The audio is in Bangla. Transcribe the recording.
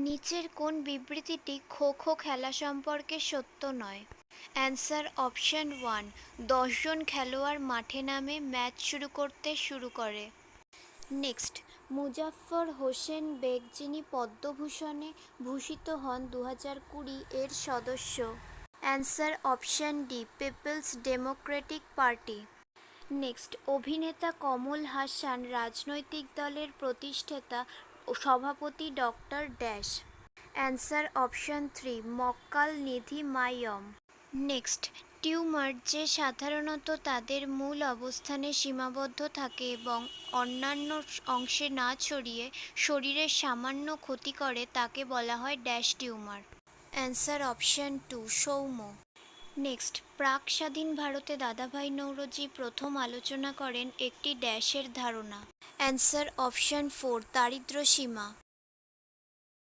নিচের কোন বিবৃতিটি খো খো খেলা সম্পর্কে সত্য নয়? অ্যান্সার অপশন 1, 10 জন খেলোয়াড় মাঠে নামে ম্যাচ শুরু করে। নেক্সট, মুজাফফর হোসেন বেগ যিনি পদ্মভূষণে ভূষিত হন 2020 এর সদস্য? Answer option D, People's Democratic Party. Next, অভিনেতা কমল হাসান রাজনৈতিক দলের প্রতিষ্ঠাতা ও সভাপতি doctor dash? Answer option 3, Makkal Needhi Maiam. Next, tumour যে সাধারণত তাদের মূল অবস্থানে সীমাবদ্ধ থাকে এবং অন্যান্য অংশে না ছড়িয়ে শরীরের সামান্য ক্ষতি করে তাকে বলা হয় ড্যাশ টিউমার? অ্যান্সার অপশন 2, সৌম। নেক্সট, প্রাক স্বাধীন ভারতে দাদাভাই নৌরোজি প্রথম আলোচনা করেন একটি ড্যাশের ধারণা? অ্যান্সার অপশন 4, দারিদ্র্য সীমা।